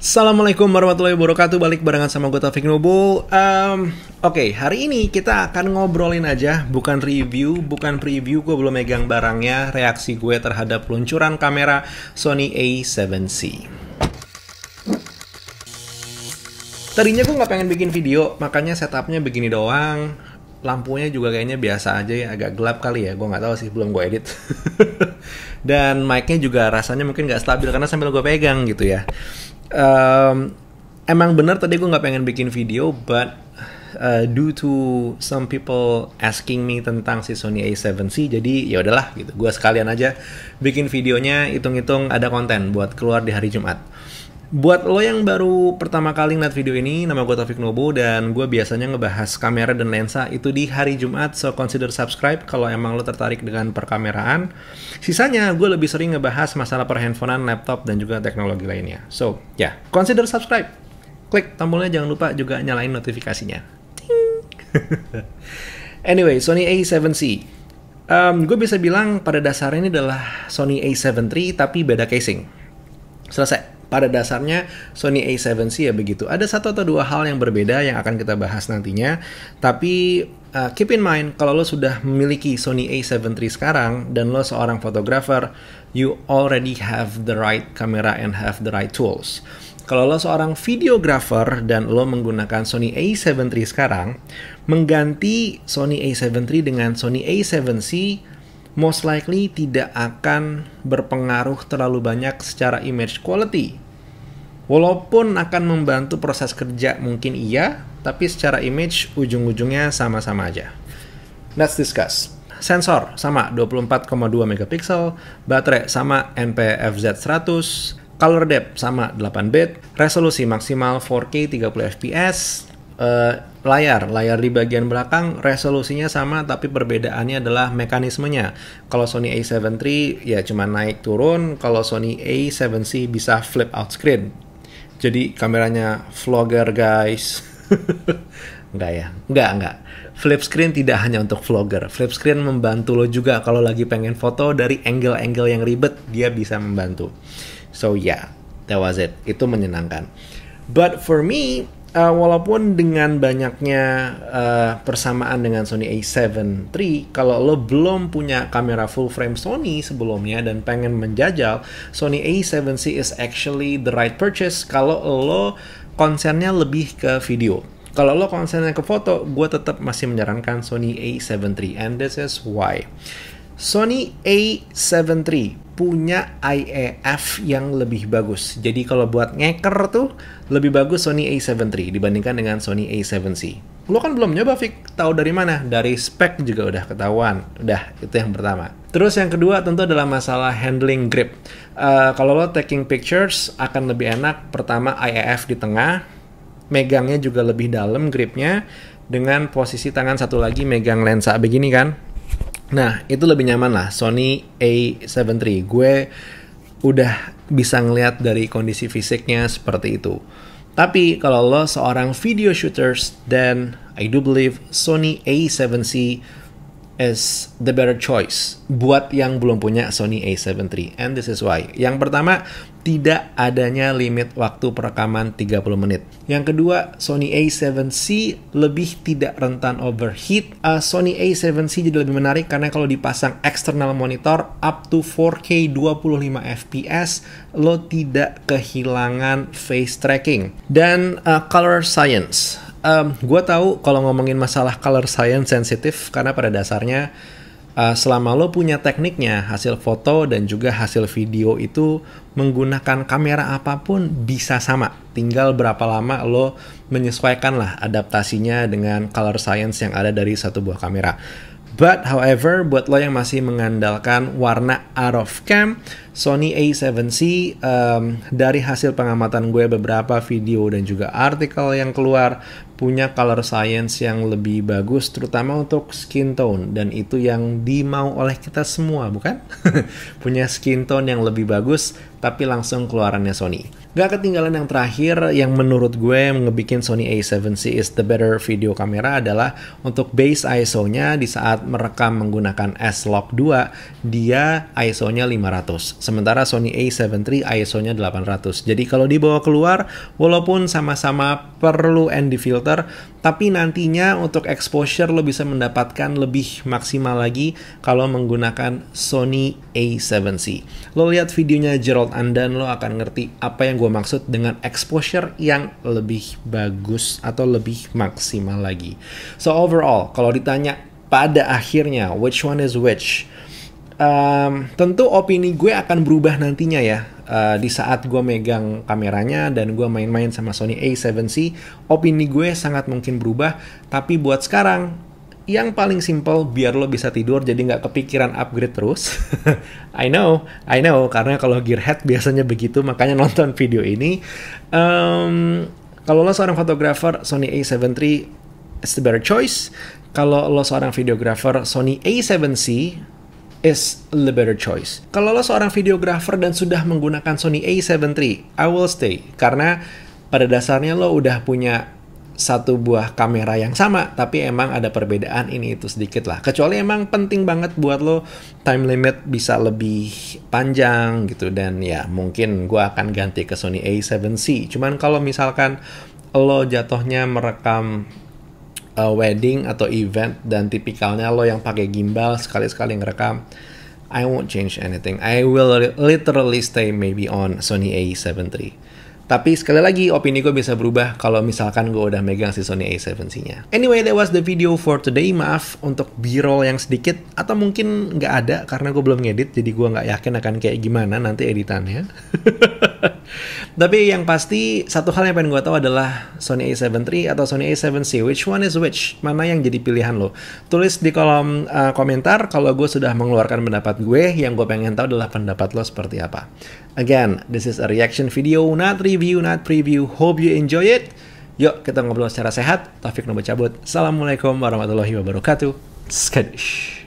Assalamualaikum warahmatullahi wabarakatuh. Balik barengan sama gue Taufik Nobul. Oke, hari ini kita akan ngobrolin aja, bukan review, bukan preview. Gue belum megang barangnya. Reaksi gue terhadap peluncuran kamera Sony A7C. Tadinya gue nggak pengen bikin video, makanya setupnya begini doang. Lampunya juga kayaknya biasa aja ya, agak gelap kali ya. Gue nggak tahu sih, belum gue edit. Dan mic-nya juga rasanya mungkin nggak stabil karena sambil gue pegang gitu ya. Emang bener tadi gue nggak pengen bikin video, but due to some people asking me tentang si Sony A7C, jadi ya udahlah gitu. Gue sekalian aja bikin videonya, hitung-hitung ada konten buat keluar di hari Jumat. Buat lo yang baru pertama kali ngeliat video ini, nama gue Taufik Nobo dan gue biasanya ngebahas kamera dan lensa itu di hari Jumat, so consider subscribe kalau emang lo tertarik dengan perkameraan. Sisanya gue lebih sering ngebahas masalah perhandphonean, laptop, dan juga teknologi lainnya. So, ya, consider subscribe. Klik tombolnya, jangan lupa juga nyalain notifikasinya. Anyway, Sony A7C. Gue bisa bilang pada dasarnya ini adalah Sony A7 III tapi beda casing. Selesai. Pada dasarnya Sony A7C ya begitu. Ada satu atau dua hal yang berbeda yang akan kita bahas nantinya. Tapi keep in mind kalau lo sudah memiliki Sony A7 III sekarang dan lo seorang fotografer, you already have the right camera and have the right tools. Kalau lo seorang videographer dan lo menggunakan Sony A7 III sekarang, mengganti Sony A7 III dengan Sony A7C most likely tidak akan berpengaruh terlalu banyak secara image quality. Walaupun akan membantu proses kerja mungkin iya, tapi secara image ujung-ujungnya sama-sama aja. Let's discuss. Sensor sama 24,2 megapiksel, baterai sama NP-FZ100, color depth sama 8 bit, resolusi maksimal 4K 30 fps, layar di bagian belakang resolusinya sama tapi perbedaannya adalah mekanismenya. Kalau Sony A7 III ya cuma naik turun, kalau Sony A7C bisa flip out screen. Jadi kameranya vlogger guys. Enggak. Flip screen tidak hanya untuk vlogger. Flip screen membantu lo juga kalau lagi pengen foto dari angle-angle yang ribet, dia bisa membantu. So yeah, that was it. Itu menyenangkan. But for me, walaupun dengan banyaknya persamaan dengan Sony A7 III, kalau lo belum punya kamera full frame Sony sebelumnya dan pengen menjajal, Sony A7C is actually the right purchase kalau lo konsennya lebih ke video. Kalau lo konsennya ke foto, gue tetap masih menyarankan Sony A7 III, and this is why. Sony A7 III punya IAF yang lebih bagus. Jadi kalau buat ngeker tuh lebih bagus Sony A7 III dibandingkan dengan Sony A7C. Lo kan belum nyoba, Fik. Tahu dari mana? Dari spek juga udah ketahuan. Udah, itu yang pertama. Terus yang kedua tentu adalah masalah handling grip. Kalau lo taking pictures akan lebih enak. Pertama IAF di tengah, megangnya juga lebih dalam gripnya, dengan posisi tangan satu lagi megang lensa begini kan. Nah, itu lebih nyaman lah, Sony A7 III. Gue udah bisa ngeliat dari kondisi fisiknya seperti itu. Tapi kalau lo seorang video shooters, then I do believe Sony A7C is the better choice buat yang belum punya Sony A7 III. And this is why. Yang pertama, tidak adanya limit waktu perekaman 30 menit. Yang kedua, Sony A7C lebih tidak rentan overheat. Sony A7C jadi lebih menarik karena kalau dipasang external monitor up to 4K 25 fps, lo tidak kehilangan face tracking. Dan color science. Gue tahu kalau ngomongin masalah color science sensitif karena pada dasarnya selama lo punya tekniknya, hasil foto dan juga hasil video itu menggunakan kamera apapun bisa sama. Tinggal berapa lama lo menyesuaikan lah adaptasinya dengan color science yang ada dari satu buah kamera. But however, buat lo yang masih mengandalkan warna out of cam, Sony A7C dari hasil pengamatan gue beberapa video dan juga artikel yang keluar punya color science yang lebih bagus, terutama untuk skin tone, dan itu yang dimau oleh kita semua, bukan? Punya skin tone yang lebih bagus, tapi langsung keluarannya Sony. Gak ketinggalan yang terakhir yang menurut gue ngebikin Sony A7C is the better video kamera adalah untuk base ISO-nya di saat merekam menggunakan S-Log 2, dia ISO-nya 500. Sementara Sony A7 III ISO-nya 800. Jadi kalau dibawa keluar, walaupun sama-sama perlu ND filter, tapi nantinya untuk exposure lo bisa mendapatkan lebih maksimal lagi kalau menggunakan Sony A7C. Lo lihat videonya Gerald Andan, lo akan ngerti apa yang gue maksud dengan exposure yang lebih bagus atau lebih maksimal lagi. So overall, kalau ditanya pada akhirnya which one is which, tentu opini gue akan berubah nantinya ya. Di saat gue megang kameranya dan gue main-main sama Sony A7C, opini gue sangat mungkin berubah. Tapi buat sekarang, yang paling simple biar lo bisa tidur jadi nggak kepikiran upgrade terus. I know, karena kalau gearhead biasanya begitu, makanya nonton video ini. Kalau lo seorang fotografer, Sony A7 III is the better choice. Kalau lo seorang videographer, Sony A7C is the better choice. Kalau lo seorang videographer dan sudah menggunakan Sony A7 III, I will stay. Karena pada dasarnya lo udah punya satu buah kamera yang sama, tapi emang ada perbedaan ini itu sedikit lah. Kecuali emang penting banget buat lo time limit bisa lebih panjang gitu, dan ya mungkin gue akan ganti ke Sony A7C. Cuman kalau misalkan lo jatuhnya merekam wedding atau event dan tipikalnya lo yang pakai gimbal sekali-sekali ngerekam, I won't change anything. I will literally stay maybe on Sony A7 III. Tapi sekali lagi opini gue bisa berubah kalau misalkan gue udah megang si Sony A7C-nya. Anyway, that was the video for today. Maaf untuk B-roll yang sedikit, atau mungkin nggak ada karena gue belum ngedit, jadi gue nggak yakin akan kayak gimana nanti editannya. Tapi yang pasti, satu hal yang pengen gue tahu adalah Sony A7 III atau Sony A7C, which one is which? Mana yang jadi pilihan lo? Tulis di kolom komentar kalau gue sudah mengeluarkan pendapat gue. Yang gue pengen tahu adalah pendapat lo seperti apa. Again, this is a reaction video, not review, not preview. Hope you enjoy it. Yuk kita ngobrol secara sehat. Taufik Nobo cabut. Assalamualaikum warahmatullahi wabarakatuh. Skadish.